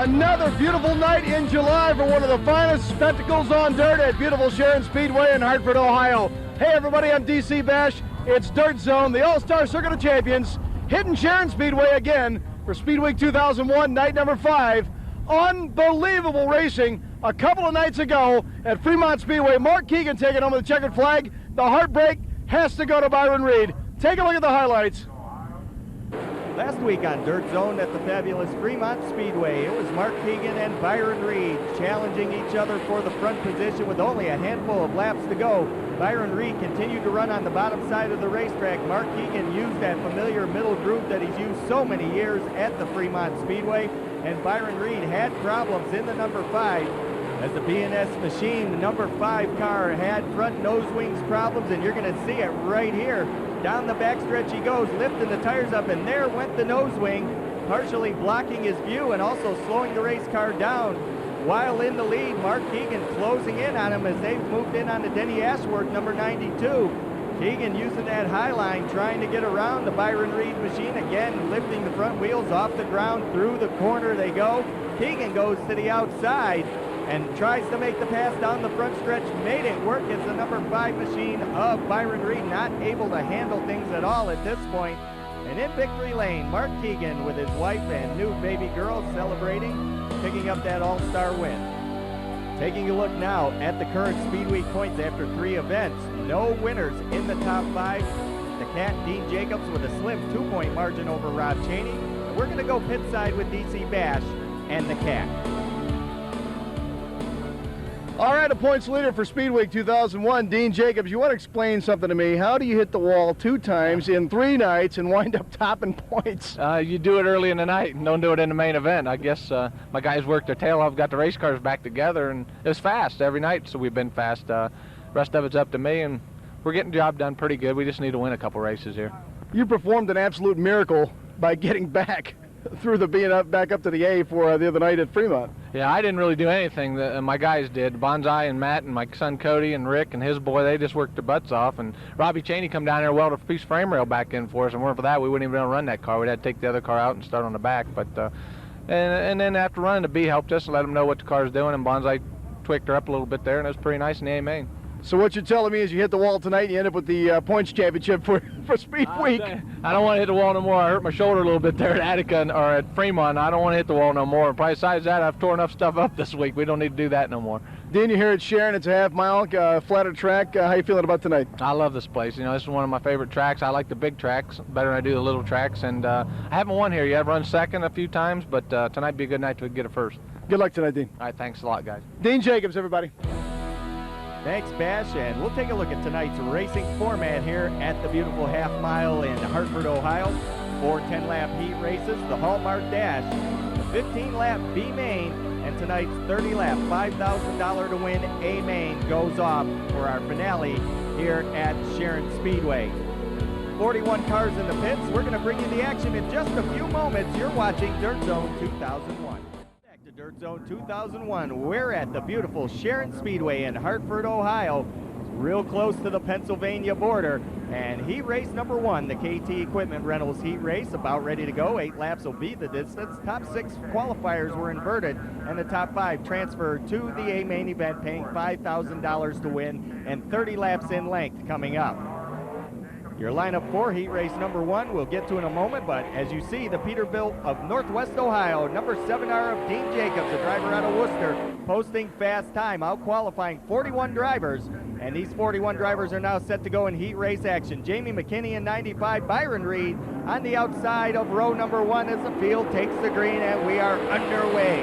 Another beautiful night in July for one of the finest spectacles on dirt at beautiful Sharon Speedway in Hartford, Ohio. Hey everybody, I'm DC Bash. It's Dirt Zone, the All-Star Circuit of Champions, hitting Sharon Speedway again for Speedweek 2001, night number 5. Unbelievable racing a couple of nights ago at Fremont Speedway. Mark Keegan taking home with the checkered flag. The heartbreak has to go to Byron Reed. Take a look at the highlights. Last week on Dirt Zone at the fabulous Fremont Speedway, it was Mark Keegan and Byron Reed challenging each other for the front position with only a handful of laps to go. Byron Reed continued to run on the bottom side of the racetrack. Mark Keegan used that familiar middle groove that he's used so many years at the Fremont Speedway, and Byron Reed had problems in the number 5. As the B&S machine, the number 5 car had front nose wings problems, and you're going to see it right here. Down the backstretch he goes, lifting the tires up, and there went the nose wing, partially blocking his view and also slowing the race car down. While in the lead, Mark Keegan closing in on him as they've moved in on the Denny Ashworth, number 92. Keegan using that high line, trying to get around the Byron Reed machine, again lifting the front wheels off the ground, through the corner they go. Keegan goes to the outside and tries to make the pass down the front stretch. Made it work. It's the number 5 machine of Byron Reed, not able to handle things at all at this point. And in victory lane, Mark Keegan with his wife and new baby girl celebrating, picking up that all-star win. Taking a look now at the current Speedweek points after 3 events. No winners in the top 5. The Cat, Dean Jacobs, with a slim 2-point margin over Rob Chaney. And we're going to go pit side with DC Bash and the Cat. All right, a points leader for Speedweek 2001, Dean Jacobs. You want to explain something to me? How do you hit the wall 2 times in 3 nights and wind up topping points? You do it early in the night and don't do it in the main event. I guess my guys worked their tail off, got the race cars back together, and it was fast every night, so we've been fast. Rest of it's up to me, and we're getting the job done pretty good. We just need to win a couple races here. You performed an absolute miracle by getting back through the back up to the A for the other night at Fremont. Yeah, I didn't really do anything. My guys did. Bonsai and Matt and my son Cody and Rick and his boy, they just worked their butts off. And Robbie Chaney come down there and welded a piece of frame rail back in for us. And weren't for that, we wouldn't even be able to run that car. We'd have to take the other car out and start on the back. But and then after running, the B helped us and let them know what the car's doing. And Bonsai tweaked her up a little bit there, and it was pretty nice in the A main. So what you're telling me is you hit the wall tonight and you end up with the points championship for Speed Week. I don't want to hit the wall no more. I hurt my shoulder a little bit there at Attica or at Fremont. I don't want to hit the wall no more. And besides that, I've torn enough stuff up this week. We don't need to do that no more. Dean, you're here at Sharon. It's a half-mile, flatter track. How you feeling about tonight? I love this place. You know, this is one of my favorite tracks. I like the big tracks better than I do the little tracks. And I haven't won here yet. I've run second a few times, but tonight would be a good night to get it first. Good luck tonight, Dean. All right, thanks a lot, guys. Dean Jacobs, everybody. Thanks, Bash, and we'll take a look at tonight's racing format here at the beautiful half mile in Hartford, Ohio. 4 10-lap heat races, the Hallmark Dash, the 15-lap B main, and tonight's 30-lap $5,000 to win A main goes off for our finale here at Sharon Speedway. 41 cars in the pits. We're going to bring you the action in just a few moments. You're watching Dirt Zone 2001. Dirt Zone 2001. We're at the beautiful Sharon Speedway in Hartford, Ohio, real close to the Pennsylvania border. And heat race number 1, the KT Equipment Rentals heat race, about ready to go. 8 laps will be the distance. Top 6 qualifiers were inverted, and the top 5 transferred to the A main event, paying $5,000 to win, and 30 laps in length coming up. Your lineup for heat race number 1 we'll get to in a moment, but as you see, the Peterbilt of Northwest Ohio, number 7R of Dean Jacobs, a driver out of Worcester, posting fast time, out qualifying 41 drivers, and these 41 drivers are now set to go in heat race action. Jamie McKinney in 95, Byron Reed on the outside of row number 1 as the field takes the green, and we are underway.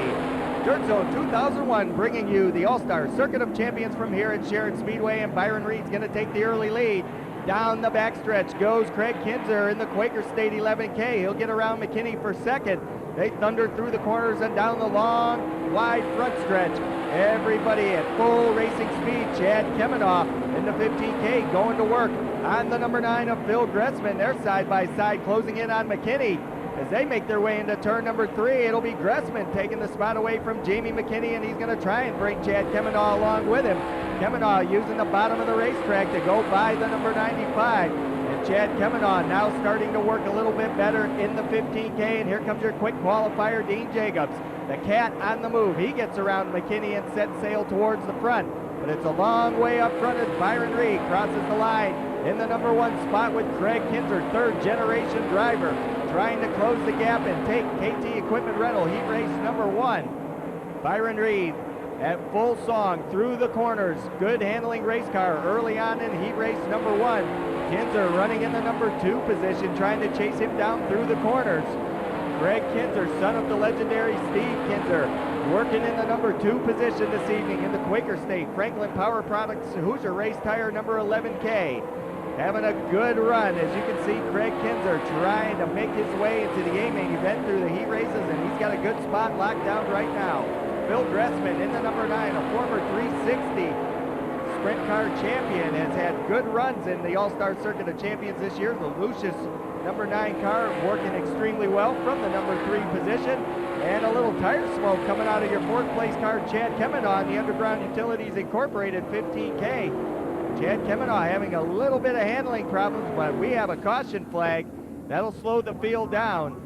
Dirt Zone 2001 bringing you the All-Star Circuit of Champions from here at Sharon Speedway, and Byron Reed's going to take the early lead. Down the backstretch goes Craig Kinzer in the Quaker State 11K. He'll get around McKinney for second. They thunder through the corners and down the long, wide front stretch. Everybody at full racing speed. Chad Kemenoff in the 15K going to work on the number 9 of Phil Gressman. They're side by side closing in on McKinney. As they make their way into turn number 3, it'll be Gressman taking the spot away from Jamie McKinney, and he's going to try and bring Chad Kemenoff along with him. Kemenoff using the bottom of the racetrack to go by the number 95. And Chad Kemenaugh now starting to work a little bit better in the 15K, and here comes your quick qualifier, Dean Jacobs. The Cat on the move. He gets around McKinney and sets sail towards the front, but it's a long way up front as Byron Reed crosses the line in the number 1 spot with Craig Kinzer, third generation driver, trying to close the gap and take KT Equipment Rental heat race number 1. Byron Reed at full song through the corners. Good handling race car early on in heat race number 1. Kinzer running in the number 2 position, trying to chase him down through the corners. Craig Kinzer, son of the legendary Steve Kinzer, working in the number 2 position this evening in the Quaker State Franklin Power Products Hoosier Race Tire number 11K. Having a good run, as you can see, Craig Kinzer trying to make his way into the A-main event through the heat races, and he's got a good spot locked down right now. Phil Gressman in the number 9, a former 360 sprint car champion, has had good runs in the All-Star Circuit of Champions this year. The Lucius number 9 car working extremely well from the number 3 position. And a little tire smoke coming out of your 4th place car, Chad Kemenaugh, in the Underground Utilities Incorporated 15K. Chad Kemenaugh having a little bit of handling problems, but we have a caution flag. That'll slow the field down.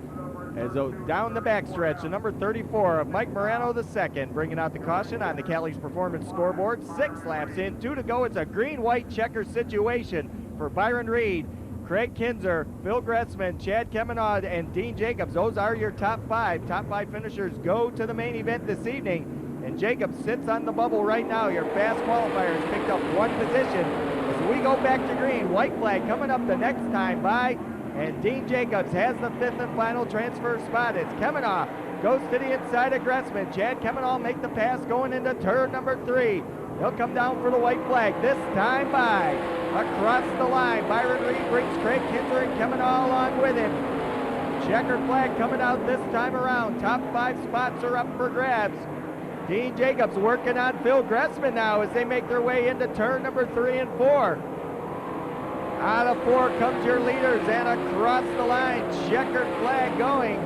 As down the backstretch, the number 34 of Mike Morano II bringing out the caution on the Callie's Performance scoreboard. 6 laps in, 2 to go. It's a green-white checker situation for Byron Reed, Craig Kinzer, Phil Gressman, Chad Kemenaugh, and Dean Jacobs. Those are your top 5. Top 5 finishers go to the main event this evening. And Jacobs sits on the bubble right now. Your fast qualifier has picked up 1 position. As we go back to green, white flag coming up the next time by. And Dean Jacobs has the 5th and final transfer spot. It's Kemenaugh goes to the inside of Gressman. Chad Kemenaugh make the pass going into turn number 3. He'll come down for the white flag this time by. Across the line, Byron Reed brings Craig Kinzer and Kemenaugh along with him. Checker flag coming out this time around. Top 5 spots are up for grabs. Dean Jacobs working on Phil Gressman now as they make their way into turn number 3 and 4. Out of 4 comes your leaders, and across the line, checkered flag going.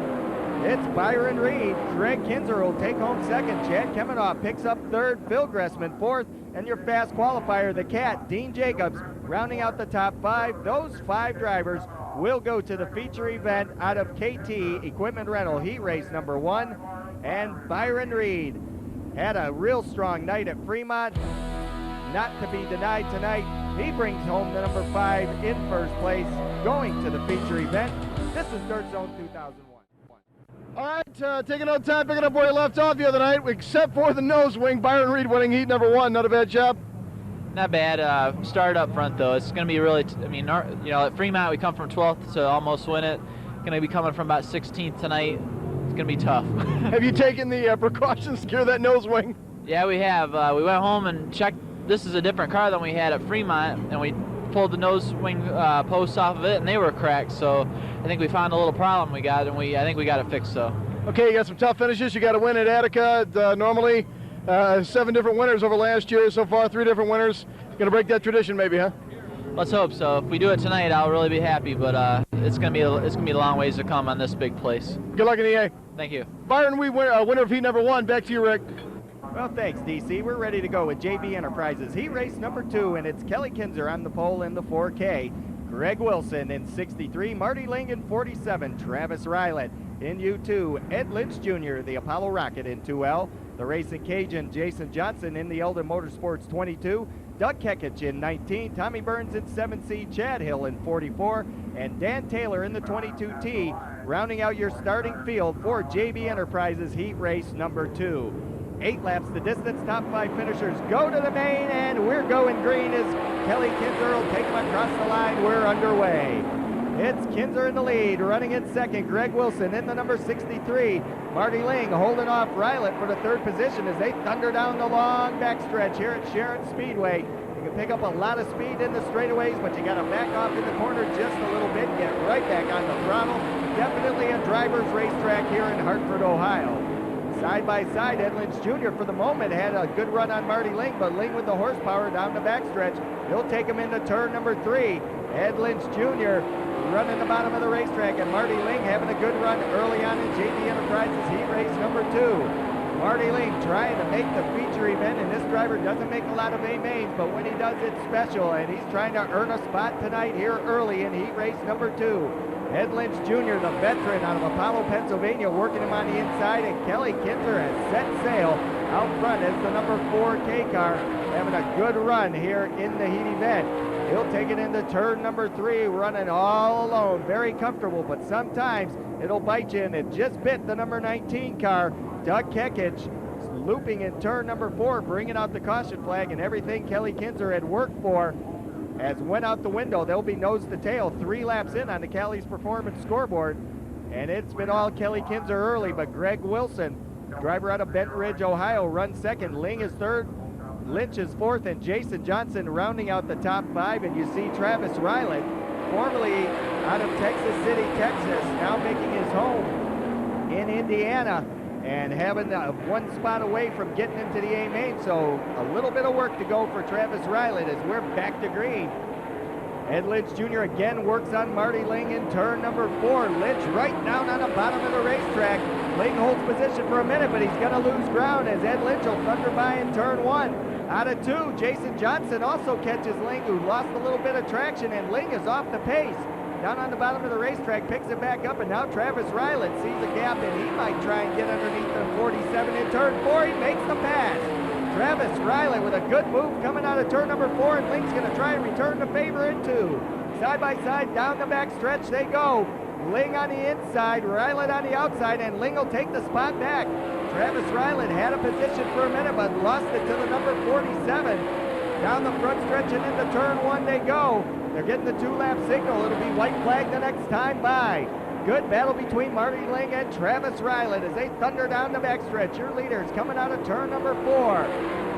It's Byron Reed. Craig Kinzer will take home 2nd. Chad Kemenaugh picks up 3rd. Phil Gressman 4th. And your fast qualifier, the Cat, Dean Jacobs, rounding out the top 5. Those 5 drivers will go to the feature event out of KT Equipment Rental heat race number 1. And Byron Reed had a real strong night at Fremont. Not to be denied tonight. He brings home the number 5 in 1st place, going to the feature event. This is Dirt Zone 2001. All right, taking no time, picking up where you left off the other night, except for the nose wing. Byron Reed winning heat number 1. Not a bad job. Not bad. Started up front, though. It's going to be really, at Fremont, we come from 12th to almost win it. Going to be coming from about 16th tonight. It's going to be tough. Have you taken the precautions to secure that nose wing? Yeah, we have. We went home and checked. This is a different car than we had at Fremont, and we pulled the nose wing posts off of it, and they were cracked. So I think we found a little problem we got, and I think we got it fixed. So. Okay, you got some tough finishes. You got a win at Attica. Normally, 7 different winners over last year so far. 3 different winners. Going to break that tradition, maybe, huh? Let's hope so. If we do it tonight, I'll really be happy. But it's gonna be a long ways to come on this big place. Good luck in the A. Thank you. Byron, we winner of heat number 1. Back to you, Rick. Well, thanks, DC. We're ready to go with JB Enterprises heat race number 2, and it's Kelly Kinzer on the pole in the 4K. Greg Wilson in 63, Marty Ling in 47, Travis Rylet in U2, Ed Lynch Jr., the Apollo Rocket in 2L, the Racing Cajun, Jason Johnson in the Eldon Motorsports 22, Doug Kekich in 19, Tommy Burns in 7C, Chad Hill in 44, and Dan Taylor in the 22T, rounding out your starting field for JB Enterprises heat race number 2. 8 laps the distance, top 5 finishers go to the main, and we're going green as Kelly Kinzer will take them across the line. We're underway. It's Kinzer in the lead, running in 2nd, Greg Wilson in the number 63. Marty Ling holding off Rylet for the 3rd position as they thunder down the long backstretch here at Sharon Speedway. You can pick up a lot of speed in the straightaways, but you got to back off in the corner just a little bit, get right back on the throttle. Definitely a driver's racetrack here in Hartford, Ohio. Side by side, Ed Lynch Jr. for the moment had a good run on Marty Ling, but Ling with the horsepower down the backstretch. He'll take him into turn number 3. Ed Lynch Jr. running the bottom of the racetrack, and Marty Ling having a good run early on in JB Enterprises heat race number 2. Marty Ling trying to make the feature event, and this driver doesn't make a lot of A-mains, but when he does, it's special, and he's trying to earn a spot tonight here early in heat race number 2. Ed Lynch Jr., the veteran out of Apollo, Pennsylvania, working him on the inside, and Kelly Kinzer has set sail out front as the number 4 K car, having a good run here in the heat event. He'll take it into turn number 3, running all alone, very comfortable, but sometimes it'll bite you, and it just bit the number 19 car, Doug Kekich, looping in turn number 4, bringing out the caution flag, and everything Kelly Kinzer had worked for has went out the window. They'll be nose to tail 3 laps in on the Callie's Performance scoreboard, and it's been all Kelly Kinzer early, but Greg Wilson, driver out of Benton Ridge, Ohio, runs second. Ling is third, Lynch is fourth, and Jason Johnson rounding out the top 5, and you see Travis Ryland, formerly out of Texas City, Texas, now making his home in Indiana and having one spot away from getting into the A-main, so a little bit of work to go for Travis Ryland as we're back to green. Ed Lynch Jr. again works on Marty Ling in turn number 4. Lynch right down on the bottom of the racetrack. Ling holds position for a minute, but he's going to lose ground as Ed Lynch will thunder by in turn 1. Out of 2, Jason Johnson also catches Ling, who lost a little bit of traction, and Ling is off the pace. Down on the bottom of the racetrack, picks it back up, and now Travis Ryland sees a gap, and he might try and get underneath the 47 in turn 4. He makes the pass. Travis Ryland with a good move coming out of turn number 4, and Ling's going to try and return the favor in 2. Side by side, down the back stretch they go. Ling on the inside, Ryland on the outside, and Ling will take the spot back. Travis Ryland had a position for a minute, but lost it to the number 47. Down the front stretch and into turn 1 they go. They're getting the 2-lap signal. It'll be white flag the next time by. Good battle between Marty Ling and Travis Ryland as they thunder down the backstretch. Your leaders coming out of turn number 4.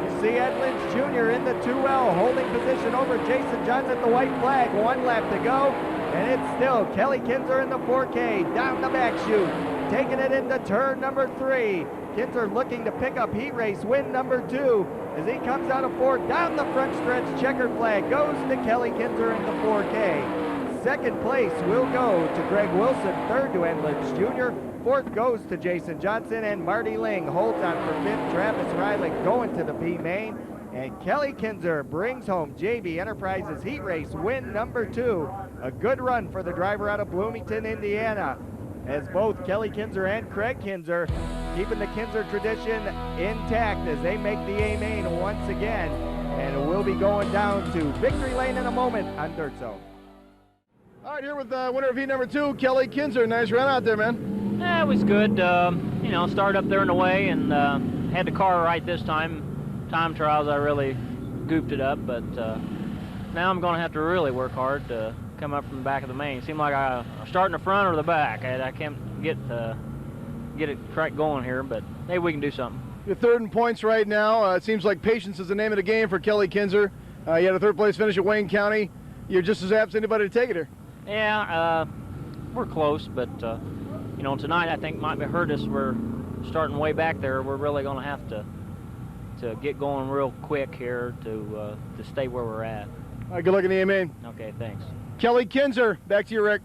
You see Ed Lynch Jr. in the 2L holding position over Jason Johnson at the white flag. 1 lap to go, and it's still Kelly Kinzer in the 4K down the back chute, taking it into turn number 3. Kinzer looking to pick up heat race win number 2 as he comes out of 4 down the front stretch. Checkered flag goes to Kelly Kinzer in the 4K. Second place will go to Greg Wilson, third to Ed Lynch Jr., fourth goes to Jason Johnson, and Marty Ling holds on for fifth. Travis Ryland going to the B main, and Kelly Kinzer brings home JV Enterprises heat race win number 2. A good run for the driver out of Bloomington, Indiana, as both Kelly Kinzer and Craig Kinzer keeping the Kinzer tradition intact as they make the A main once again, and we'll be going down to victory lane in a moment on Dirt Zone. All right, here with winner of heat number 2, Kelly Kinzer. Nice run out there, man. Yeah, it was good. You know, started up there and away, and had the car right this time. Time trials, I really goofed it up, but now I'm going to have to really work hard to come up from the back of the main. Seemed like I start in the front or the back. I can't get it right going here, but maybe we can do something. You're third in points right now. It seems like patience is the name of the game for Kelly Kinzer. You had a third place finish at Wayne County. You're just as apt as anybody to take it here. Yeah, we're close, but you know, tonight I think might hurt us. We're starting way back there. We're really going to have to get going real quick here to stay where we're at. All right, good luck in the A-main. Okay, thanks. Kelly Kinzer, back to you, Rick.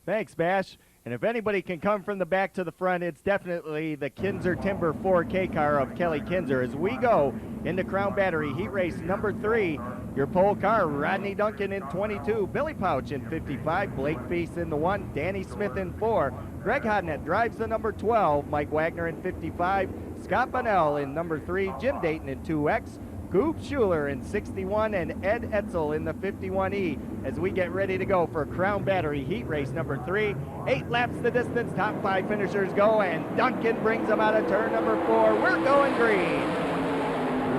Thanks, Bash. And if anybody can come from the back to the front, it's definitely the Kinzer Timber 4K car of Kelly Kinzer. As we go into Crown Battery heat race number 3, your pole car, Rodney Duncan in 22, Billy Pouch in 55, Blake Feast in the 1, Danny Smith in 4, Greg Hodnett drives the number 12, Mike Wagner in 55, Scott Bunnell in number 3, Jim Dayton in 2X, Coop Schuler in 61, and Ed Etzel in the 51E as we get ready to go for Crown Battery heat race number 3. 8 laps the distance, top 5 finishers go, and Duncan brings them out of turn number 4. We're going green.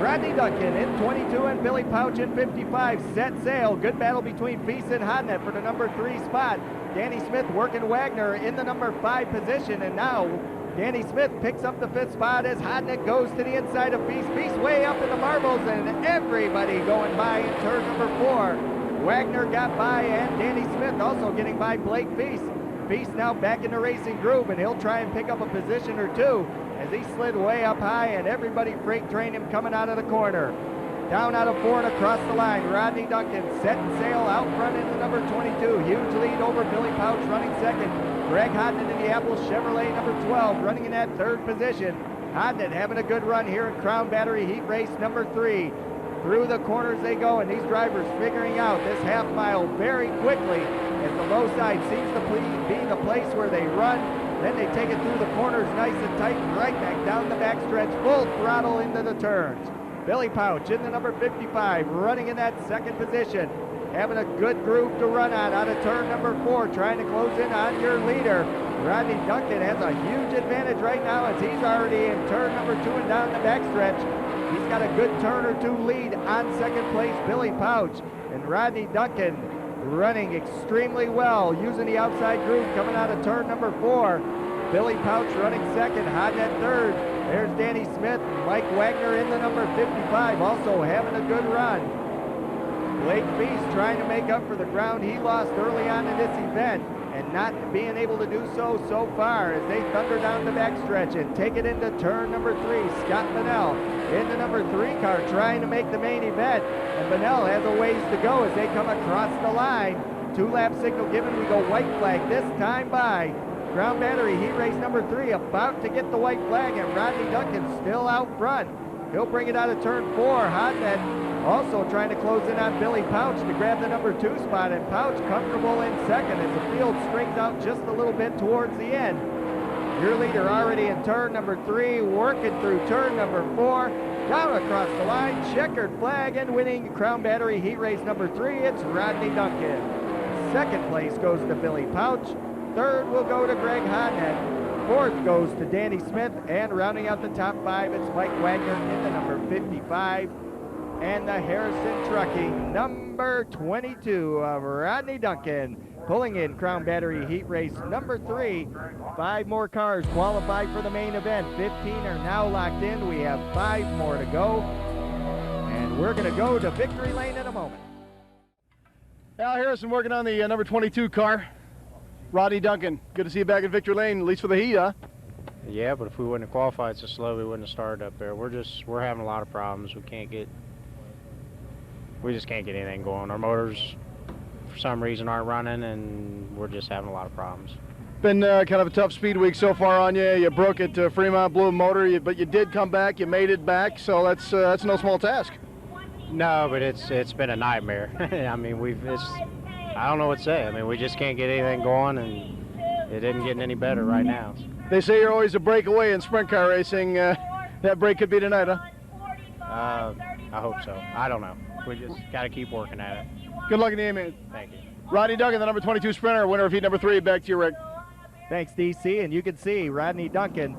Rodney Duncan in 22 and Billy Pouch in 55 set sail. Good battle between Feast and Hodnett for the number 3 spot. Danny Smith working Wagner in the number 5 position, and now Danny Smith picks up the 5th spot as Hodnett goes to the inside of Feast. Feast way up in the marbles, and everybody going by in turn number 4. Wagner got by, and Danny Smith also getting by Blake Feast. Feast now back in the racing groove, and he'll try and pick up a position or 2 as he slid way up high, and everybody freight trained him coming out of the corner. Down out of 4 and across the line, Rodney Duncan setting sail out front into number 22. Huge lead over Billy Pouch running second. Greg Hodnett, Indianapolis Chevrolet number 12 running in that 3rd position. Hodnett having a good run here in Crown Battery Heat Race number 3. Through the corners they go, and these drivers figuring out this half mile very quickly as the low side seems to be the place where they run. Then they take it through the corners nice and tight, right back down the backstretch, full throttle into the turns. Billy Pouch in the number 55, running in that second position. Having a good groove to run on out of turn number 4, trying to close in on your leader. Rodney Duncan has a huge advantage right now as he's already in turn number 2 and down the backstretch. He's got a good turn or 2 lead on second place, Billy Pouch. And Rodney Duncan running extremely well, using the outside groove coming out of turn number 4. Billy Pouch running second, Hodnett third. There's Danny Smith, Mike Wagner in the number 55, also having a good run. Blake Feast trying to make up for the ground he lost early on in this event and not being able to do so far as they thunder down the backstretch and take it into turn number 3. Scott Bunnell in the number 3 car trying to make the main event, and Bunnell has a ways to go as they come across the line. 2-lap signal given, we go white flag this time by Crown Battery Heat Race number 3, about to get the white flag, and Rodney Duncan still out front. He'll bring it out of turn 4. Hodnett also trying to close in on Billy Pouch to grab the number 2 spot, and Pouch comfortable in second as the field strings out just a little bit towards the end. Your leader already in turn number 3, working through turn number 4, down across the line, checkered flag, and winning Crown Battery Heat Race number 3, it's Rodney Duncan. Second place goes to Billy Pouch. Third will go to Greg Hodnett. Fourth goes to Danny Smith, and rounding out the top 5, it's Mike Wagner in the number 55. And the Harrison Trucking number 22 of Rodney Duncan pulling in Crown Battery Heat Race number 3. 5 more cars qualified for the main event. 15 are now locked in. We have 5 more to go. And we're going to go to victory lane in a moment. Al Harrison working on the number 22 car. Rodney Duncan, good to see you back in victory lane, at least for the heat, huh? Yeah, but if we wouldn't have qualified so slow, we wouldn't have started up there. We're having a lot of problems. We just can't get anything going. Our motors, for some reason, aren't running, and we're just having a lot of problems. Been kind of a tough speed week so far on you. You broke it to Fremont, blew a motor, but you did come back. You made it back, so that's no small task. No, but it's been a nightmare. I mean, I don't know what to say. I mean, we just can't get anything going, and it isn't getting any better right now. They say you're always a breakaway in sprint car racing. That break could be tonight, huh? I hope so. I don't know. We just got to keep working at it. Good luck in the A-main. Thank you. Rodney Duncan, the number 22 sprinter, winner of heat number 3. Back to you, Rick. Thanks, DC. And you can see Rodney Duncan,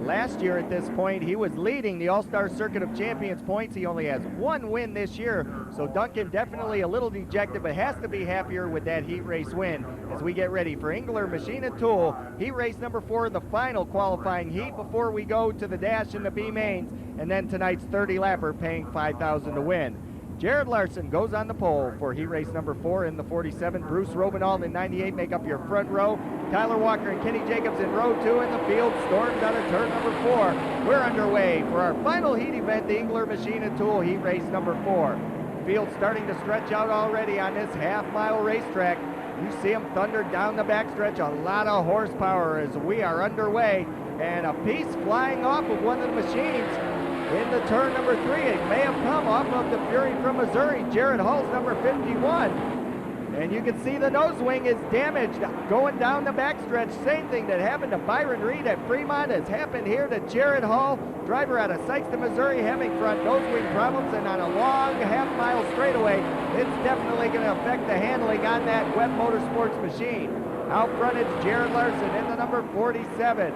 last year at this point, he was leading the All-Star Circuit of Champions points. He only has 1 win this year. So Duncan definitely a little dejected, but has to be happier with that heat race win as we get ready for Engler Machine and Tool. Heat race number 4, the final qualifying heat before we go to the dash and the B mains. And then tonight's 30-lapper paying $5,000 to win. Jared Larson goes on the pole for heat race number 4 in the 47. Bruce Robenald in 98 make up your front row. Tyler Walker and Kenny Jacobs in row 2, and the field storms out of turn number 4. We're underway for our final heat event, the Engler Machine and Tool heat race number 4. Field starting to stretch out already on this half-mile racetrack. You see them thunder down the backstretch, a lot of horsepower as we are underway, and a piece flying off of one of the machines into turn number 3. It may have come off of the Fury from Missouri, Jared Hall's number 51. And you can see the nose wing is damaged going down the backstretch. Same thing that happened to Byron Reed at Fremont has happened here to Jared Hall, driver out of Sikeston, Missouri, having front nose wing problems, and on a long half-mile straightaway, it's definitely going to affect the handling on that Webb Motorsports machine. Out front, it's Jared Larson in the number 47.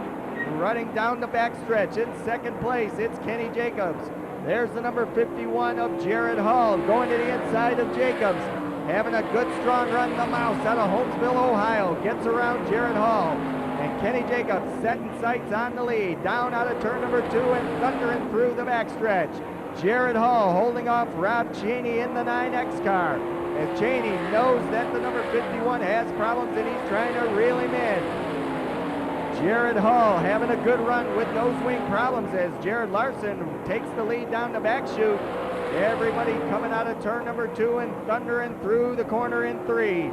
Running down the backstretch in second place, it's Kenny Jacobs. There's the number 51 of Jared Hall going to the inside of Jacobs. Having a good strong run, the Mouse out of Holmesville, Ohio, gets around Jared Hall. And Kenny Jacobs setting sights on the lead, down out of turn number 2 and thundering through the backstretch. Jared Hall holding off Rob Cheney in the 9X car, as Cheney knows that the number 51 has problems and he's trying to reel him in. Jared Hall having a good run with nose wing problems as Jared Larson takes the lead down the back chute. Everybody coming out of turn number 2 and thundering through the corner in 3.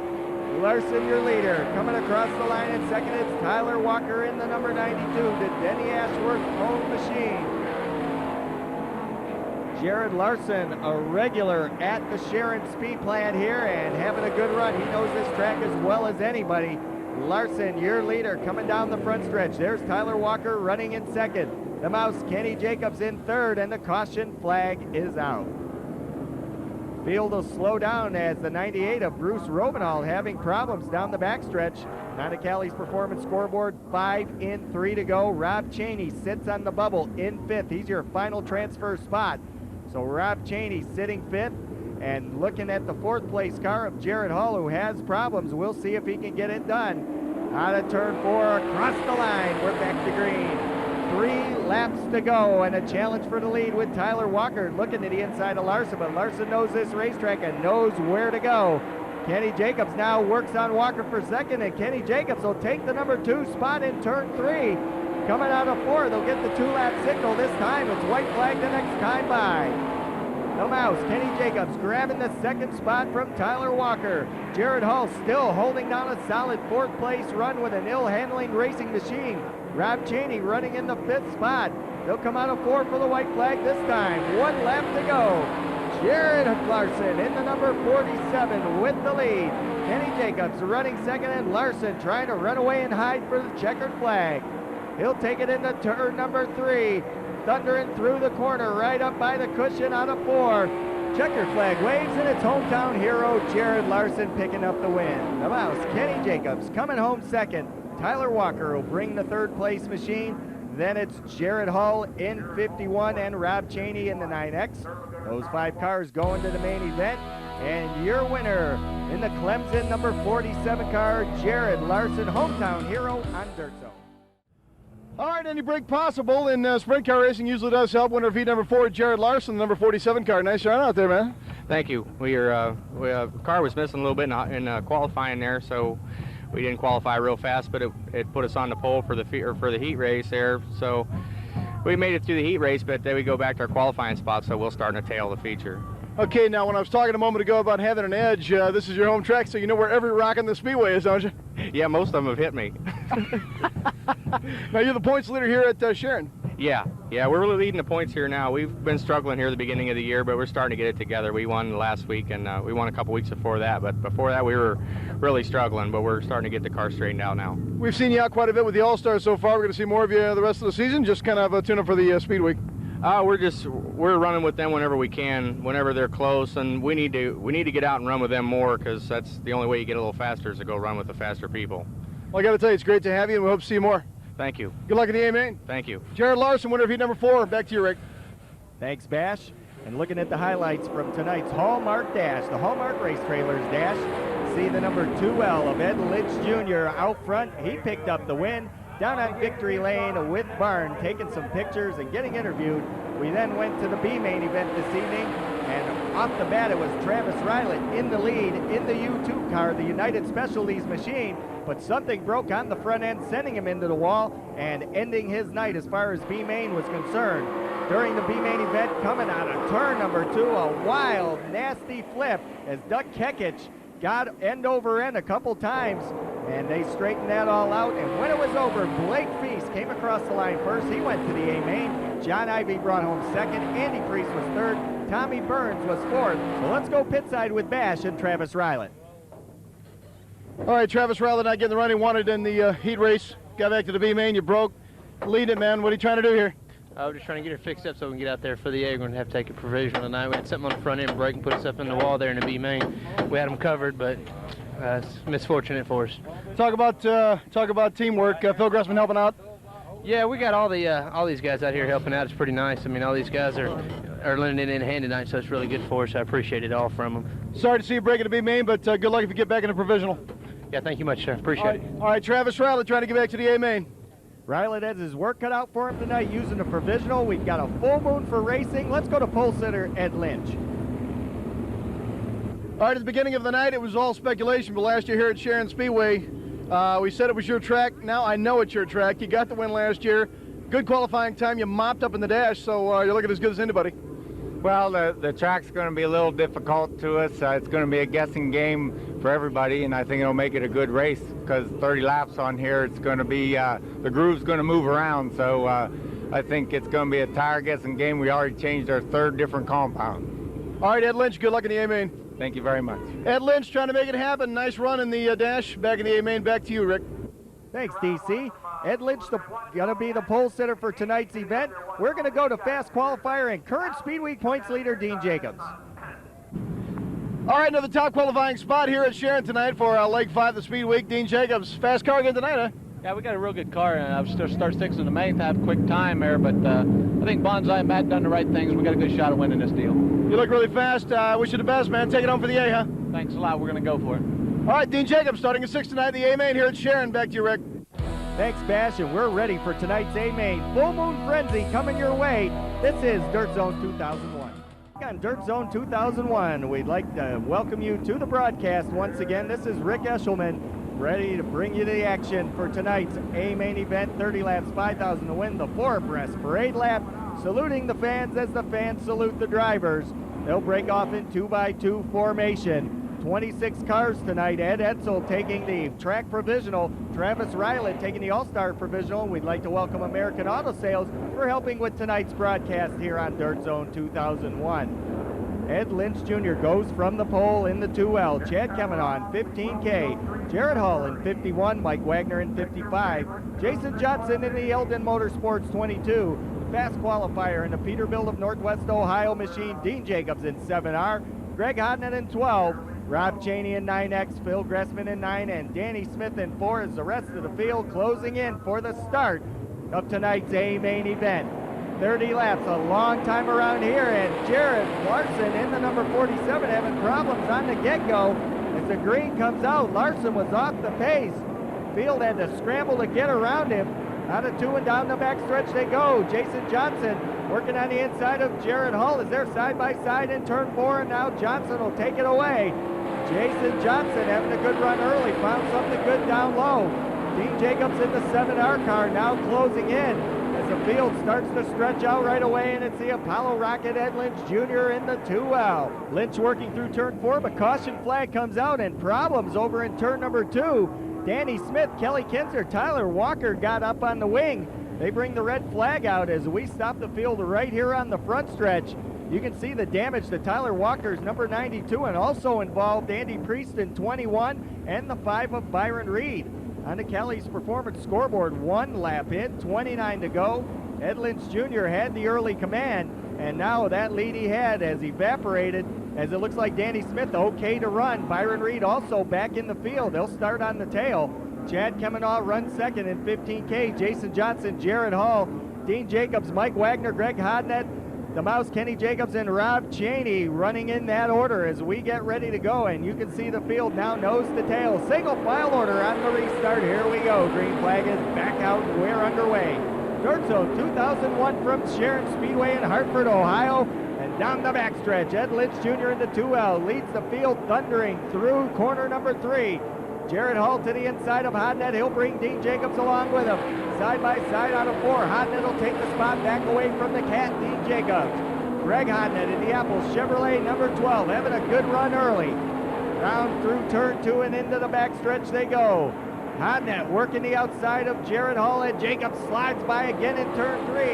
Larson, your leader. Coming across the line in second, it's Tyler Walker in the number 92, the Denny Ashworth owned machine. Jared Larson, a regular at the Sharon Speed Plant here and having a good run. He knows this track as well as anybody. Larson, your leader, coming down the front stretch. There's Tyler Walker running in second. The Mouse, Kenny Jacobs in third, and the caution flag is out. Field will slow down as the 98 of Bruce Robenall having problems down the backstretch. Nonacali's performance scoreboard, 5 in, 3 to go. Rob Cheney sits on the bubble in fifth. He's your final transfer spot. So Rob Cheney sitting fifth, and looking at the fourth place car of Jared Hall, who has problems. We'll see if he can get it done. Out of turn 4, across the line, we're back to green. 3 laps to go, and a challenge for the lead with Tyler Walker looking to the inside of Larson, but Larson knows this racetrack and knows where to go. Kenny Jacobs now works on Walker for second, and Kenny Jacobs will take the number 2 spot in turn 3. Coming out of 4, they'll get the 2-lap signal. This time it's white flag the next time by. The Mouse, Kenny Jacobs grabbing the second spot from Tyler Walker. Jared Hall still holding down a solid 4th place run with an ill-handling racing machine. Rob Cheney running in the 5th spot. They'll come out of 4 for the white flag this time. 1 lap to go. Jared Larson in the number 47 with the lead. Kenny Jacobs running second, and Larson trying to run away and hide for the checkered flag. He'll take it into turn number 3. Thundering through the corner, right up by the cushion out of 4. Checkered flag waves, and it's hometown hero Jared Larson picking up the win. The Mouse, Kenny Jacobs coming home second. Tyler Walker will bring the 3rd place machine. Then it's Jared Hall in 51 and Rob Cheney in the 9X. Those 5 cars going to the main event. And your winner in the Clemson number 47 car, Jared Larson, hometown hero on Dirt Zone. All right, any break possible in sprint car racing usually does help. Winner of heat number 4, Jared Larson, the number 47 car. Nice run out there, man. Thank you. Car was missing a little bit in qualifying there, so we didn't qualify real fast, but it put us on the pole for the heat race there. So we made it through the heat race, but then we go back to our qualifying spot, so we'll start in the tail of the feature. Okay, now when I was talking a moment ago about having an edge, this is your home track, so you know where every rock in the Speedway is, don't you? Yeah, most of them have hit me. Now you're the points leader here at Sharon. Yeah, we're really leading the points here now. We've been struggling here at the beginning of the year, but we're starting to get it together. We won last week, and we won a couple weeks before that, but before that we were really struggling, but we're starting to get the car straightened out now. We've seen you out quite a bit with the All-Stars so far. We're going to see more of you the rest of the season. Just kind of tune up for the Speedweek. We're running with them whenever we can, whenever they're close, and we need to get out and run with them more, because that's the only way you get a little faster is to go run with the faster people. Well, I got to tell you, it's great to have you, and we hope to see you more. Thank you. Good luck in the A main. Thank you. Jared Larson, winner of heat number 4. Back to you, Rick. Thanks, Bash. And looking at the highlights from tonight's Hallmark Dash, the Hallmark Race Trailers Dash, see the number 2L of Ed Litch Jr. out front. He picked up the win. Down on Victory Lane with Barn, taking some pictures and getting interviewed. We then went to the B main event this evening, and off the bat it was Travis Rylett in the lead in the U2 car, the United Specialties machine, but something broke on the front end, sending him into the wall and ending his night as far as B main was concerned. During the B main event, coming out of turn number 2, a wild, nasty flip as Doug Kekich got end over end a couple times, and they straightened that all out. And when it was over, Blake Feast came across the line first. He went to the A main. John Ivey brought home second. Andy Priest was third. Tommy Burns was fourth. So let's go pit side with Bash and Travis Rylett. All right, Travis Rylett not getting the run he wanted in the heat race. Got back to the B main. You broke. Lead it, man. What are you trying to do here? We're just trying to get her fixed up so we can get out there for the A. We're going to have to take a provisional tonight. We had something on the front end break and put us up in the wall there in the B main. We had them covered, but it's misfortunate for us. Talk about teamwork. Phil Gressman helping out. Yeah, we got all these guys out here helping out. It's pretty nice. I mean, all these guys are lending it in hand tonight, so it's really good for us. I appreciate it all from them. Sorry to see you breaking the B main, but good luck if you get back in the provisional. Yeah, thank you much, sir. Appreciate it. All right, Travis Rylett trying to get back to the A main. Rylett has his work cut out for him tonight using a provisional. We've got a full moon for racing. Let's go to pole sitter Ed Lynch. All right, at the beginning of the night, it was all speculation, but last year here at Sharon Speedway, we said it was your track. Now I know it's your track. You got the win last year. Good qualifying time. You mopped up in the dash, so you're looking as good as anybody. Well, the track's going to be a little difficult to us. It's going to be a guessing game for everybody, and I think it'll make it a good race because 30 laps on here, it's going to be, the groove's going to move around, so I think it's going to be a tire guessing game. We already changed our third different compound. All right, Ed Lynch, good luck in the A-main. Thank you very much. Ed Lynch trying to make it happen. Nice run in the dash. Back in the A-main. Back to you, Rick. Thanks, DC. Ed Lynch going to be the pole sitter for tonight's event. We're going to go to fast qualifier and current Speedweek points leader, Dean Jacobs. All right, another top qualifying spot here at Sharon tonight for Leg 5 the Speedweek. Dean Jacobs, fast car again tonight, huh? Yeah, we got a real good car, and I was still start sixth in the main, have a quick time there, but I think Bonsai and Matt done the right things. We got a good shot at winning this deal. You look really fast. Wish you the best, man. Take it home for the A, huh? Thanks a lot. We're going to go for it. All right, Dean Jacobs starting at 6 tonight in the A-main here at Sharon. Back to you, Rick. Thanks, Bash, and we're ready for tonight's A-main. Full Moon Frenzy coming your way. This is Dirt Zone 2001. On Dirt Zone 2001, we'd like to welcome you to the broadcast once again. This is Rick Eshelman, ready to bring you the action for tonight's A-main event. 30 laps, 5,000 to win the 4 abreast parade lap. Saluting the fans as the fans salute the drivers. They'll break off in 2x2 formation. 26 cars tonight. Ed Etzel taking the track provisional. Travis Ryland taking the All-Star provisional. We'd like to welcome American Auto Sales for helping with tonight's broadcast here on Dirt Zone 2001. Ed Lynch Jr. goes from the pole in the 2L. Chad Kemenon, 15K. Jared Hall in 51. Mike Wagner in 55. Jason Johnson in the Eldon Motorsports 22. Fast qualifier in the Peterbilt of Northwest Ohio machine. Dean Jacobs in 7R. Greg Hodnett in 12. Rob Cheney in 9X, Phil Gressman in 9, and Danny Smith in 4 as the rest of the field closing in for the start of tonight's A-main event. 30 laps, a long time around here, and Jared Larson in the number 47 having problems on the get-go. As the green comes out, Larson was off the pace. Field had to scramble to get around him. Out of 2 and down the backstretch they go. Jason Johnson working on the inside of Jared Hull as they're side by side in turn 4, and now Johnson will take it away. Jason Johnson having a good run early, found something good down low. Dean Jacobs in the 7R car now closing in as the field starts to stretch out right away, and it's the Apollo Rocket Ed Lynch Jr. in the 2L. Lynch working through turn 4, but caution flag comes out and problems over in turn number 2. Danny Smith, Kelly Kinzer, Tyler Walker got up on the wing. They bring the red flag out as we stop the field right here on the front stretch. You can see the damage to Tyler Walker's number 92 and also involved Andy Priest in 21 and the 5 of Byron Reed. On the Kelly's performance scoreboard, 1 lap in, 29 to go. Ed Lynch Jr. had the early command, and now that lead he had has evaporated as it looks like Danny Smith okay to run. Byron Reed also back in the field. They'll start on the tail. Chad Kemenaugh runs second in 15K. Jason Johnson, Jared Hall, Dean Jacobs, Mike Wagner, Greg Hodnett, the Mouse, Kenny Jacobs, and Rob Cheney running in that order as we get ready to go. And you can see the field now nose to tail. Single file order on the restart. Here we go. Green flag is back out. We're underway. Dirt Zone 2001 from Sharon Speedway in Hartford, Ohio. And down the backstretch, Ed Lynch Jr. in the 2L leads the field thundering through corner number 3. Jared Hall to the inside of Hodnett. He'll bring Dean Jacobs along with him. Side by side out of 4. Hodnett will take the spot back away from the cat, Dean Jacobs. Greg Hodnett, Indianapolis Chevrolet, number 12, having a good run early. Down through turn 2 and into the backstretch they go. Hodnett working the outside of Jared Hall, and Jacobs slides by again in turn 3.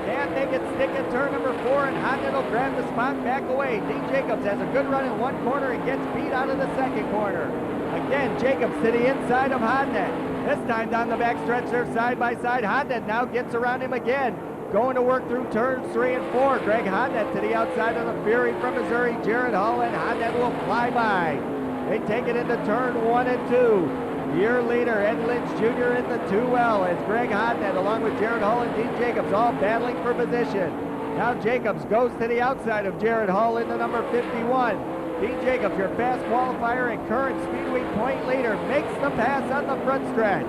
Can't make it stick at turn number 4, and Hodnett will grab the spot back away. Dean Jacobs has a good run in one corner and gets beat out of the second corner. Again, Jacobs to the inside of Hodnett. This time down the backstretch, they're side by side. Hodnett now gets around him again. Going to work through turns 3 and 4. Greg Hodnett to the outside of the Fury from Missouri. Jared Hall, and Hodnett will fly by. They take it into turn 1 and 2. Year leader, Ed Lynch Jr. in the 2L as Greg Hodnett along with Jared Hall and Dean Jacobs all battling for position. Now Jacobs goes to the outside of Jared Hall in the number 51. Dean Jacobs, your fast qualifier and current Speedweek point leader, makes the pass on the front stretch.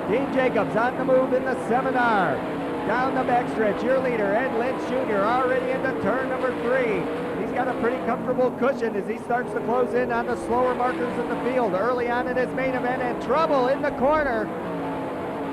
Dean Jacobs on the move in the 7R. Down the backstretch, your leader, Ed Lynch Jr., already into turn number 3. He's got a pretty comfortable cushion as he starts to close in on the slower markers in the field early on in his main event, and trouble in the corner.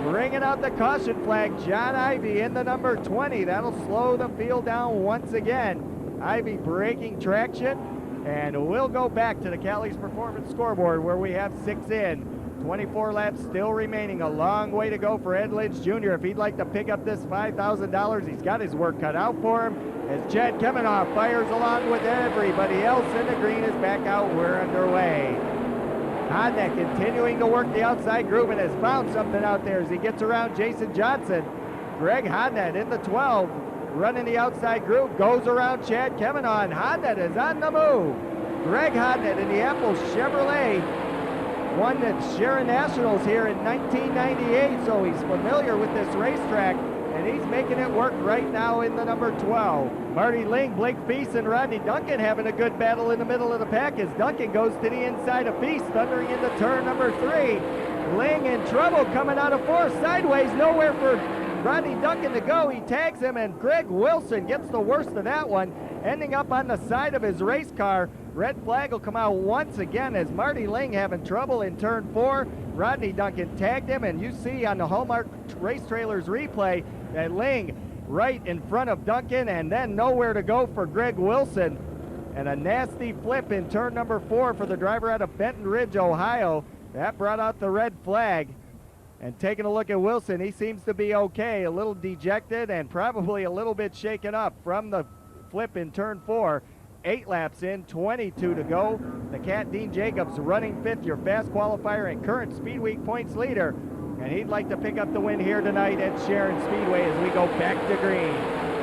Bringing out the caution flag, John Ivy in the number 20. That'll slow the field down once again. Ivy breaking traction, and we'll go back to the Callie's Performance scoreboard where we have 6 in. 24 laps still remaining. A long way to go for Ed Lynch Jr. If he'd like to pick up this $5,000, he's got his work cut out for him. As Chad Kemenoff fires along with everybody else in the green is back out, we're underway. Hodneck continuing to work the outside groove and has found something out there as he gets around Jason Johnson. Greg Hodnett in the 12, running the outside groove, goes around Chad Kemenoff, and Hodnett is on the move. Greg Hodnett in the Apple Chevrolet won the Sharon Nationals here in 1998, so he's familiar with this racetrack, and he's making it work right now in the number 12. Marty Ling, Blake Feast, and Rodney Duncan having a good battle in the middle of the pack as Duncan goes to the inside of Feast, thundering into turn number 3. Ling in trouble coming out of 4, sideways, nowhere for Rodney Duncan to go. He tags him, and Greg Wilson gets the worst of that one, ending up on the side of his race car. Red flag will come out once again as Marty Ling having trouble in turn 4. Rodney Duncan tagged him, and you see on the Hallmark Race Trailers replay that Ling right in front of Duncan, and then nowhere to go for Greg Wilson. And a nasty flip in turn number 4 for the driver out of Benton Ridge, Ohio. That brought out the red flag. And taking a look at Wilson, he seems to be okay, a little dejected and probably a little bit shaken up from the flip in turn 4. 8 laps in, 22 to go. The Cat Dean Jacobs running 5th, your fast qualifier and current Speedweek points leader. And he'd like to pick up the win here tonight at Sharon Speedway as we go back to green.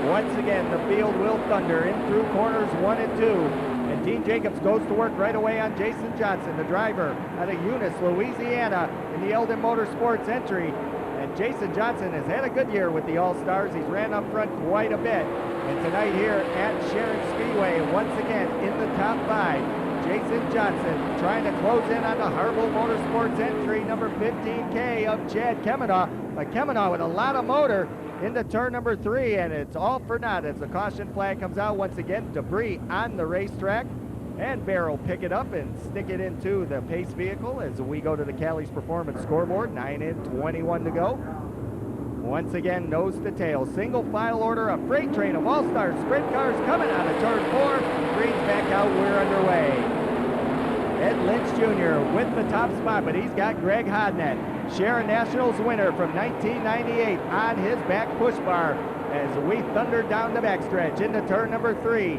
Once again, the field will thunder in through corners 1 and 2. And Dean Jacobs goes to work right away on Jason Johnson, the driver out of Eunice, Louisiana, in the Eldon Motorsports entry. And Jason Johnson has had a good year with the All-Stars. He's ran up front quite a bit. And tonight here at Sharon Speedway, once again in the top 5, Jason Johnson trying to close in on the Hartford Motorsports entry, number 15K of Chad Kemenoff. But Kemenoff with a lot of motor into turn number 3, and it's all for naught as the caution flag comes out once again. Debris on the racetrack, and Bear will pick it up and stick it into the pace vehicle as we go to the Callie's Performance scoreboard. 9 in, 21 to go. Once again, nose to tail, single file order, a freight train of all-star sprint cars coming out of turn 4. Green's back out, we're underway. Ed Lynch Jr. with the top spot, but he's got Greg Hodnett, Sharon Nationals winner from 1998, on his back push bar as we thunder down the backstretch into turn number 3.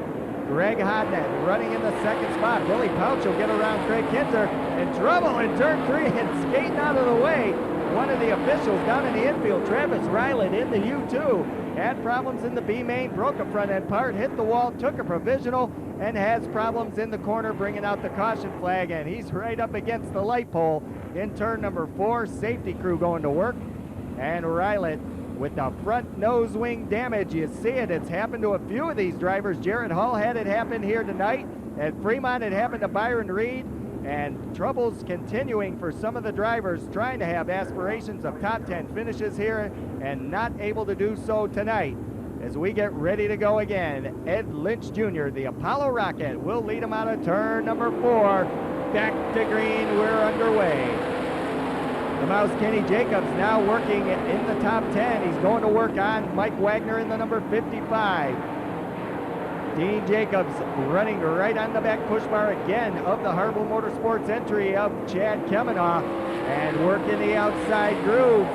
Greg Hodnett running in the 2nd spot. Billy Pouch will get around Craig Kinter in trouble in turn 3 and skating out of the way. One of the officials down in the infield, Travis Ryland in the U2, had problems in the B main, broke a front end part, hit the wall, took a provisional, and has problems in the corner, bringing out the caution flag, and he's right up against the light pole in turn number 4. Safety crew going to work, and Ryland with the front nose wing damage. You see it, it's happened to a few of these drivers. Jared Hall had it happen here tonight. At Fremont, it happened to Byron Reed. And troubles continuing for some of the drivers trying to have aspirations of top 10 finishes here and not able to do so tonight. As we get ready to go again, Ed Lynch Jr., the Apollo Rocket, will lead him out of turn number 4. Back to green, we're underway. The Mouse Kenny Jacobs now working in the top 10. He's going to work on Mike Wagner in the number 55. Dean Jacobs running right on the back push bar again of the Hartford Motorsports entry of Chad Kemenoff, and working the outside groove.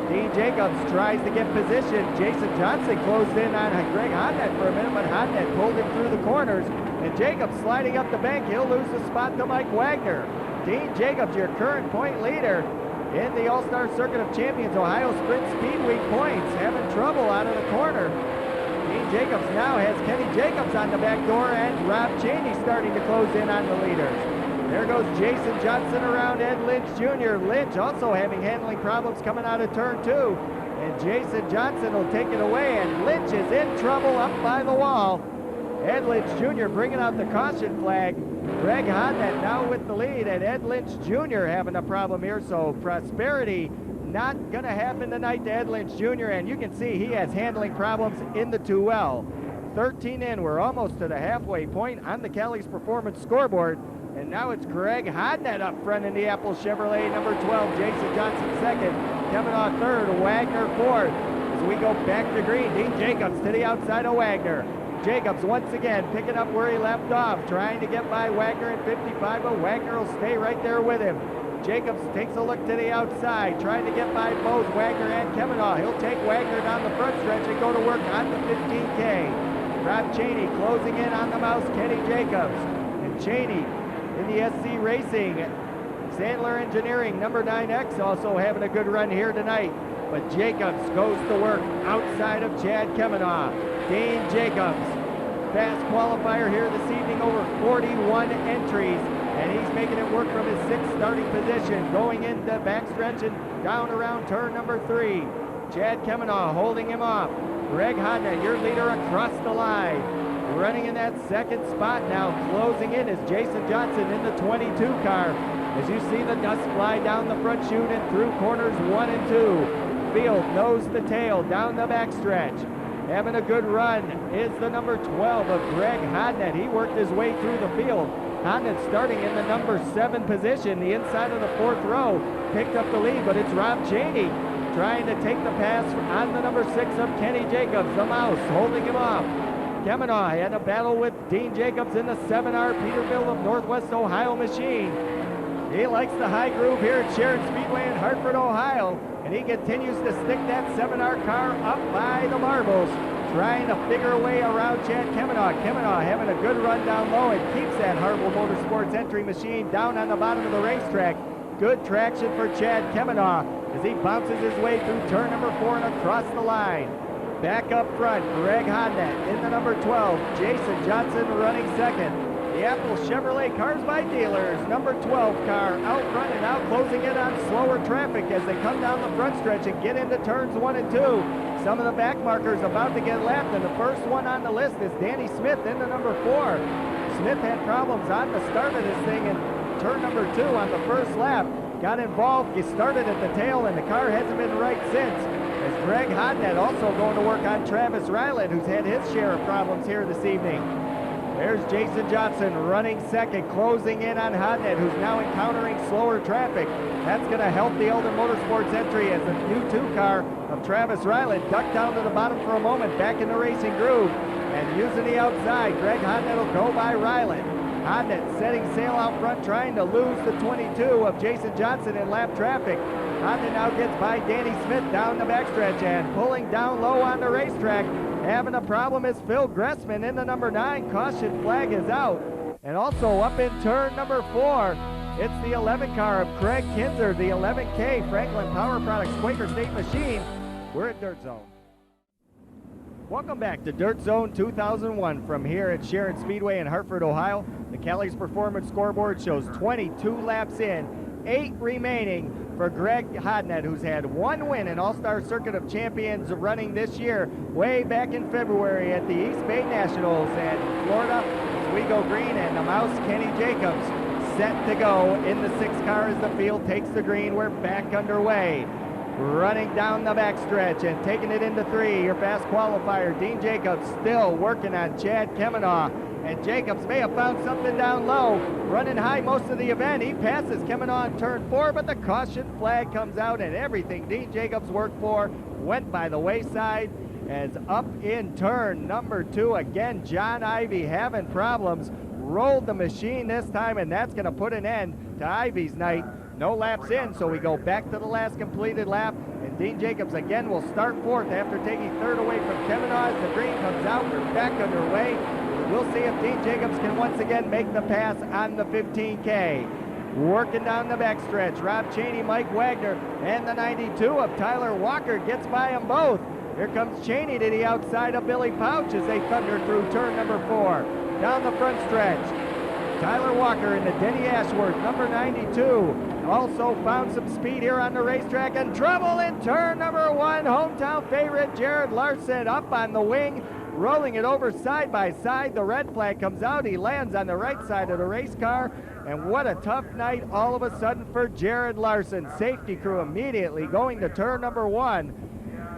Dean Jacobs tries to get position. Jason Johnson closed in on Greg Hodnett for a minute, but Hodnett pulled him through the corners, and Jacobs sliding up the bank. He'll lose the spot to Mike Wagner. Dean Jacobs, your current point leader in the All-Star Circuit of Champions Ohio Sprint Speedweek points, having trouble out of the corner. Dean Jacobs now has Kenny Jacobs on the back door, and Rob Cheney starting to close in on the leaders. There goes Jason Johnson around Ed Lynch Jr. Lynch also having handling problems coming out of turn 2. And Jason Johnson will take it away, and Lynch is in trouble up by the wall. Ed Lynch Jr. bringing out the caution flag. Greg Hodnett now with the lead, and Ed Lynch Jr. having a problem here, so prosperity not going to happen tonight to Ed Lynch Jr., and you can see he has handling problems in the 2L. 13 in, we're almost to the halfway point on the Callie's Performance scoreboard, And now it's Greg Hodnett up front in the Apple Chevrolet, number 12. Jason Johnson second. Kavanaugh third. Wagner fourth. As we go back to green, Dean Jacobs to the outside of Wagner. Jacobs once again picking up where he left off, trying to get by Wagner at 55, but Wagner will stay right there with him. Jacobs takes a look to the outside, trying to get by both Wagner and Kavanaugh. He'll take Wagner down the front stretch and go to work on the 15K. Rob Cheney closing in on the mouse, Kenny Jacobs. And Cheney in the SC Racing. Sandler Engineering, number 9X, also having a good run here tonight. But Jacobs goes to work outside of Chad Kavanaugh. Dean Jacobs, fast qualifier here this evening, over 41 entries. And he's making it work from his 6th starting position, going into backstretch and down around turn number 3. Chad Kavanaugh holding him off. Greg Hodnett, your leader across the line. Running in that 2nd spot now, closing in is Jason Johnson in the 22 car. As you see the dust fly down the front chute and through corners 1 and 2. Field nose to tail down the backstretch. Having a good run is the number 12 of Greg Hodnett. He worked his way through the field. Hodnett starting in the number 7 position, the inside of the 4th row. Picked up the lead, but it's Rob Cheney trying to take the pass on the number 6 of Kenny Jacobs, the mouse, holding him off. Kavanaugh had a battle with Dean Jacobs in the 7R Peterbilt of Northwest Ohio machine. He likes the high groove here at Sharon Speedway in Hartford, Ohio, and he continues to stick that 7R car up by the marbles, trying to figure a way around Chad Kavanaugh. Kavanaugh having a good run down low and keeps that Hartwell Motorsports entry machine down on the bottom of the racetrack. Good traction for Chad Kavanaugh as he bounces his way through turn number 4 and across the line. Back up front, Greg Hodnett in the number 12. Jason Johnson running second. The Apple Chevrolet Cars by Dealers, number 12 car out front and out closing in on slower traffic as they come down the front stretch and get into turns 1 and 2. Some of the back markers about to get lapped, and the first one on the list is Danny Smith in the number 4. Smith had problems on the start of this thing in turn number 2 on the first lap. Got involved, he started at the tail, and the car hasn't been right since. As Greg Hodnett also going to work on Travis Ryland, who's had his share of problems here this evening. There's Jason Johnson running second, closing in on Hodnett, who's now encountering slower traffic. That's going to help the Eldon Motorsports entry as the new 2 car of Travis Ryland ducked down to the bottom for a moment, back in the racing groove. And using the outside, Greg Hodnett will go by Ryland. Hodnett setting sail out front, trying to lose the 22 of Jason Johnson in lap traffic. Hodnett now gets by Danny Smith down the backstretch and pulling down low on the racetrack. Having a problem is Phil Gressman in the number 9. Caution flag is out. And also up in turn number 4, it's the 11 car of Craig Kinzer, the 11K Franklin Power Products Quaker State machine. We're at Dirt Zone. Welcome back to Dirt Zone 2001 from here at Sharon Speedway in Hartford, Ohio. The Kelly's Performance Scoreboard shows 22 laps in, 8 remaining for Greg Hodnett, who's had 1 win in All-Star Circuit of Champions running this year, way back in February at the East Bay Nationals in Florida. As we go green, and the mouse, Kenny Jacobs, set to go in the 6 car as the field takes the green. We're back underway. Running down the backstretch and taking it into 3, your fast qualifier, Dean Jacobs, still working on Chad Kavanaugh. And Jacobs may have found something down low, running high most of the event. He passes Kavanaugh on turn 4, but the caution flag comes out, and everything Dean Jacobs worked for went by the wayside. As up in turn number 2, again, John Ivy having problems, rolled the machine this time, and that's going to put an end to Ivy's night. No laps in, so we go back to the last completed lap, and Dean Jacobs again will start 4th after taking 3rd away from Kavanaugh. As the green comes out, we're back underway. We'll see if Dean Jacobs can once again make the pass on the 15K. Working down the backstretch, Rob Cheney, Mike Wagner, and the 92 of Tyler Walker gets by them both. Here comes Cheney to the outside of Billy Pouch as they thunder through turn number 4. Down the front stretch, Tyler Walker into Denny Ashworth, number 92. Also found some speed here on the racetrack, and trouble in turn number 1. Hometown favorite Jared Larson up on the wing, rolling it over side by side. The red flag comes out. He lands on the right side of the race car, and what a tough night all of a sudden for Jared Larson. Safety crew immediately going to turn number 1.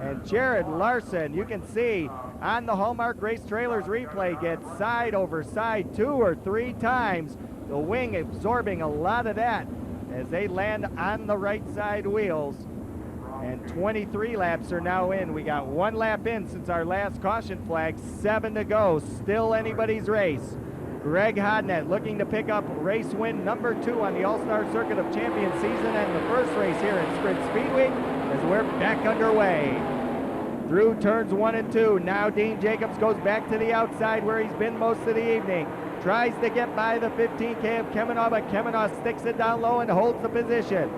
And Jared Larson, you can see on the Hallmark Race Trailers replay, gets side over side 2 or 3 times. The wing absorbing a lot of that as they land on the right side wheels. And 23 laps are now in. We got 1 lap in since our last caution flag, 7 to go. Still anybody's race. Greg Hodnett looking to pick up race win number 2 on the All-Star Circuit of Champions season, and the first race here at Sprint Speedweek as we're back underway. Through turns 1 and 2, now Dean Jacobs goes back to the outside where he's been most of the evening. Tries to get by the 15K of Kemenaw, but Kemenaw sticks it down low and holds the position.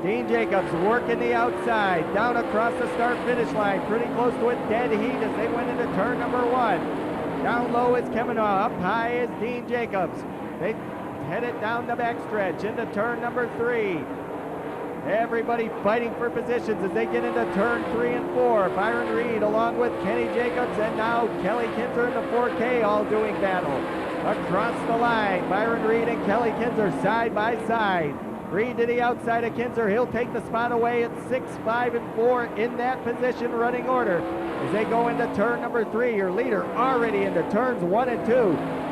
Dean Jacobs working the outside, down across the start-finish line, pretty close to a dead heat as they went into turn number 1. Down low is Kemenaw, up high is Dean Jacobs. They head it down the backstretch into turn number 3. Everybody fighting for positions as they get into turn 3 and 4. Byron Reed along with Kenny Jacobs and now Kelly Kinzer in the 4K all doing battle. Across the line, Byron Reed and Kelly Kinzer side by side. Reed to the outside of Kinzer. He'll take the spot away at 6, 5, and 4 in that position running order. As they go into turn number 3, your leader already into turns 1 and 2.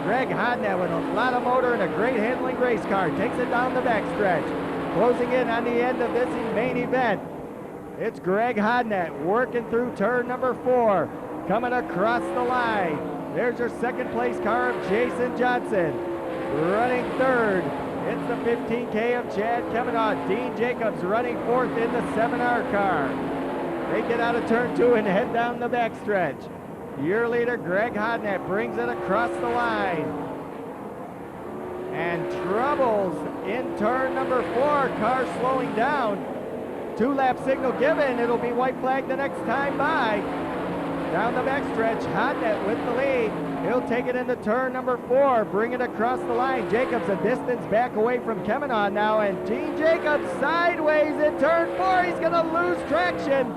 Greg Hodnett with a lot of motor and a great handling race car. Takes it down the backstretch. Closing in on the end of this main event. It's Greg Hodnett working through turn number 4. Coming across the line. There's your second place car of Jason Johnson. Running third. It's the 15K of Chad Kemenaw. Dean Jacobs running 4th in the 7R car. They get out of turn 2 and head down the backstretch. Your leader, Greg Hodnett, brings it across the line. And troubles in turn number 4. Car slowing down. 2-lap signal given. It'll be white flag the next time by. Down the backstretch, Hodnett with the lead. He'll take it into turn number 4, bring it across the line. Jacobs a distance back away from Kemenaw now, and Dean Jacobs sideways in turn 4. He's going to lose traction.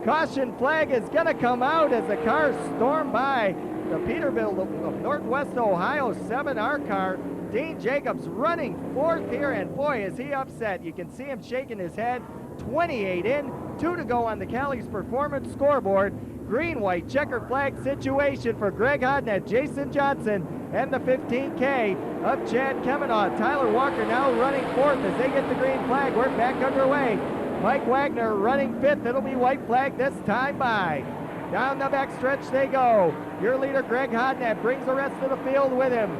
Caution flag is going to come out as the cars storm by the Peterbilt of Northwest Ohio 7R car. Dean Jacobs running 4th here, and boy, is he upset. You can see him shaking his head. 28 in, 2 to go on the Callie's performance scoreboard. Green-white checker flag situation for Greg Hodnett, Jason Johnson, and the 15K of Chad Kemenaw. Tyler Walker now running 4th as they get the green flag. We're back underway. Mike Wagner running 5th. It'll be white flag this time by. Down the backstretch they go. Your leader, Greg Hodnett, brings the rest of the field with him.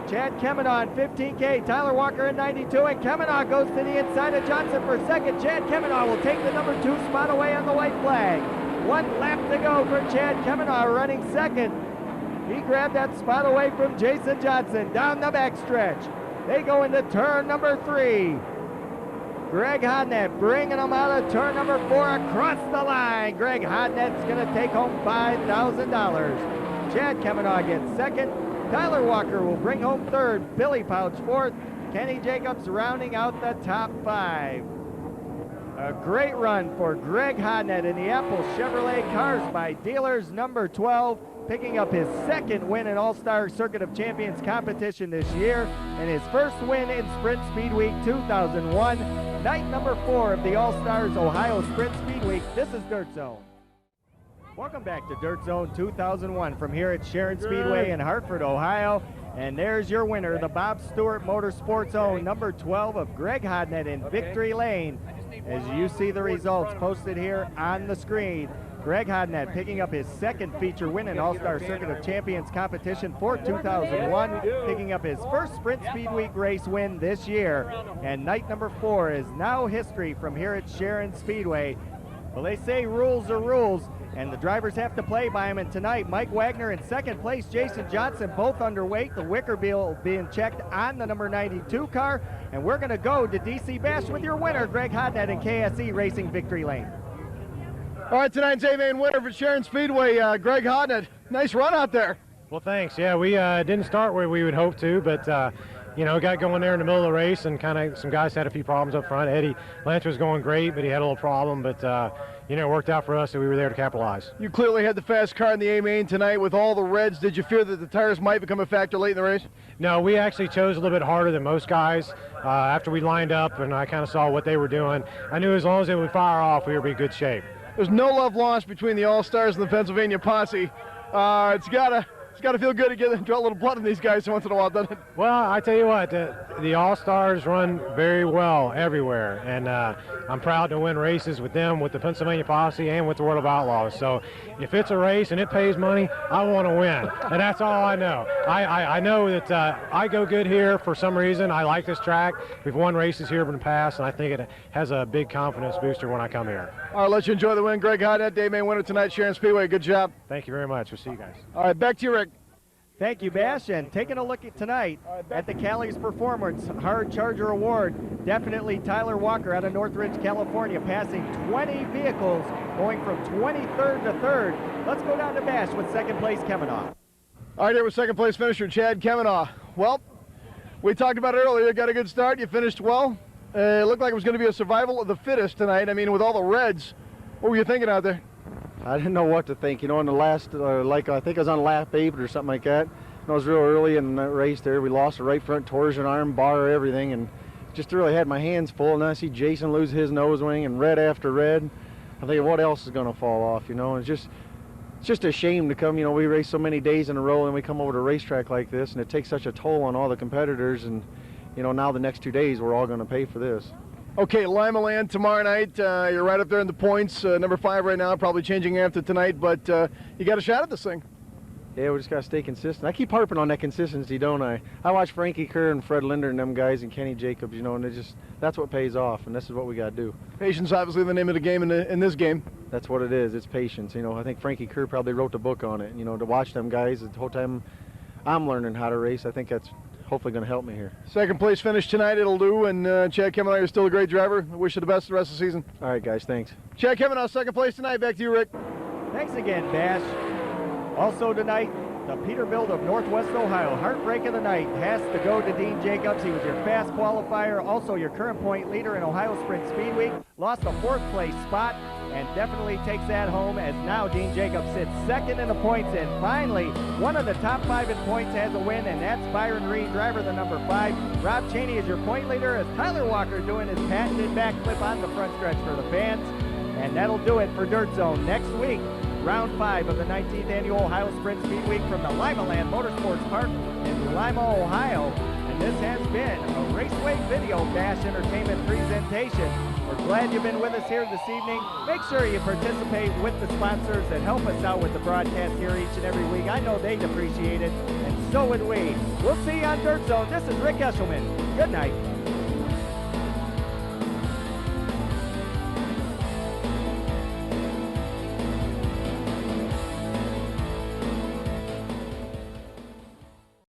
Chad Kemenaw in 15K, Tyler Walker in 92, and Kemenaw goes to the inside of Johnson for second. Chad Kemenaw will take the number 2 spot away on the white flag. 1 lap to go for Chad Kemenaw running second. He grabbed that spot away from Jason Johnson down the backstretch. They go into turn number 3. Greg Hodnett bringing them out of turn number 4 across the line. Greg Hodnett's going to take home $5,000. Chad Kemenaw gets second. Tyler Walker will bring home 3rd. Billy Pouch 4th. Kenny Jacobs rounding out the top 5. A great run for Greg Hodnett in the Apple Chevrolet Cars by Dealers number 12, picking up his 2nd win in All-Star Circuit of Champions competition this year and his first win in Sprint Speed Week 2001. Night number 4 of the All-Stars Ohio Sprint Speed Week. This is Dirt Zone. Welcome back to Dirt Zone 2001 from here at Sharon Speedway in Hartford, Ohio. And there's your winner, the Bob Stewart Motorsports own number 12 of Greg Hodnett in Victory Lane. As you see the results posted here on the screen, Greg Hodnett picking up his 2nd feature win in All-Star Circuit of Champions competition for 2001, picking up his first Sprint Speed Week race win this year. And night number 4 is now history from here at Sharon Speedway. Well, they say rules are rules, and the drivers have to play by them. And tonight, Mike Wagner in 2nd place, Jason Johnson both underweight. The wicker bill being checked on the number 92 car. And we're going to go to DC Bash with your winner, Greg Hodnett in KSE Racing Victory Lane. All right, tonight's A-main winner for Sharon Speedway, Greg Hodnett. Nice run out there. Well, thanks. Yeah, we didn't start where we would hope to, but you know, got going there in the middle of the race, and kind of some guys had a few problems up front. Eddie Lance was going great, but he had a little problem, but you know, it worked out for us, so we were there to capitalize. You clearly had the fast car in the A-main tonight with all the reds. Did you fear that the tires might become a factor late in the race? No, we actually chose a little bit harder than most guys. After we lined up and I kind of saw what they were doing, I knew as long as they would fire off, we would be in good shape. There's no love lost between the All-Stars and the Pennsylvania Posse. It's gotta It's got to feel good to get draw a little blood in these guys once in a while, doesn't it? Well, I tell you what, the All-Stars run very well everywhere, and I'm proud to win races with them, with the Pennsylvania Posse, and with the World of Outlaws. So if it's a race and it pays money, I want to win, and that's all I know. I know that I go good here for some reason. I like this track. We've won races here in the past, and I think it has a big confidence booster when I come here. All right, let you enjoy the win. Greg Hodnett, day main winner tonight, Sharon Speedway. Good job. Thank you very much. We'll see you guys. All right, back to you, Rick. Thank you, Bash, and taking a look at tonight at the Callie's Performance Hard Charger Award, definitely Tyler Walker out of Northridge, California, passing 20 vehicles, going from 23rd to 3rd. Let's go down to Bash with second place Kavanaugh. All right, here with second place finisher Chad Kavanaugh. Well, we talked about it earlier. Got a good start. You finished well. It looked like it was going to be a survival of the fittest tonight. I mean, with all the reds, what were you thinking out there? I didn't know what to think. You know, in the last, I think I was on lap 8 or something like that. And I was real early in the race there. We lost the right front torsion arm, bar, everything, and just really had my hands full. And then I see Jason lose his nose wing, and red after red. I think, what else is going to fall off? You know, it's just a shame to come. You know, we race so many days in a row, and we come over to a racetrack like this, and it takes such a toll on all the competitors. And you know, now the next 2 days, we're all going to pay for this. Okay, Lima Land tomorrow night. You're right up there in the points. Number 5 right now, probably changing after tonight, but you got a shot at this thing. Yeah, we just got to stay consistent. I keep harping on that consistency, don't I? I watch Frankie Kerr and Fred Linder and them guys and Kenny Jacobs, you know, and that's what pays off, and this is what we got to do. Patience, obviously, the name of the game in this game. That's what it is. It's patience. You know, I think Frankie Kerr probably wrote the book on it. You know, to watch them guys the whole time I'm learning how to race, I think that's hopefully going to help me here. Second place finish tonight, it'll do, and Chad Kavanaugh, you're still a great driver. I wish you the best the rest of the season. All right, guys, thanks. Chad Kavanaugh, second place tonight. Back to you, Rick. Thanks again, Bash. Also tonight, the Peterbilt of Northwest Ohio. Heartbreak of the night has to go to Dean Jacobs. He was your fast qualifier, also your current point leader in Ohio Sprint Speedweek. Lost a 4th place spot and definitely takes that home, as now Dean Jacobs sits second in the points, and finally one of the top 5 in points has a win, and that's Byron Reed, driver the number 5. Rob Cheney is your point leader, as Tyler Walker doing his patented backflip on the front stretch for the fans. And that'll do it for Dirt Zone. Next week, round 5 of the 19th annual Ohio Sprint Speed Week from the Lima Land Motorsports Park in Lima, Ohio. And this has been a Raceway Video Bash Entertainment presentation. We're glad you've been with us here this evening. Make sure you participate with the sponsors that help us out with the broadcast here each and every week. I know they'd appreciate it, and so would we. We'll see you on Dirt Zone. This is Rick Eshelman. Good night.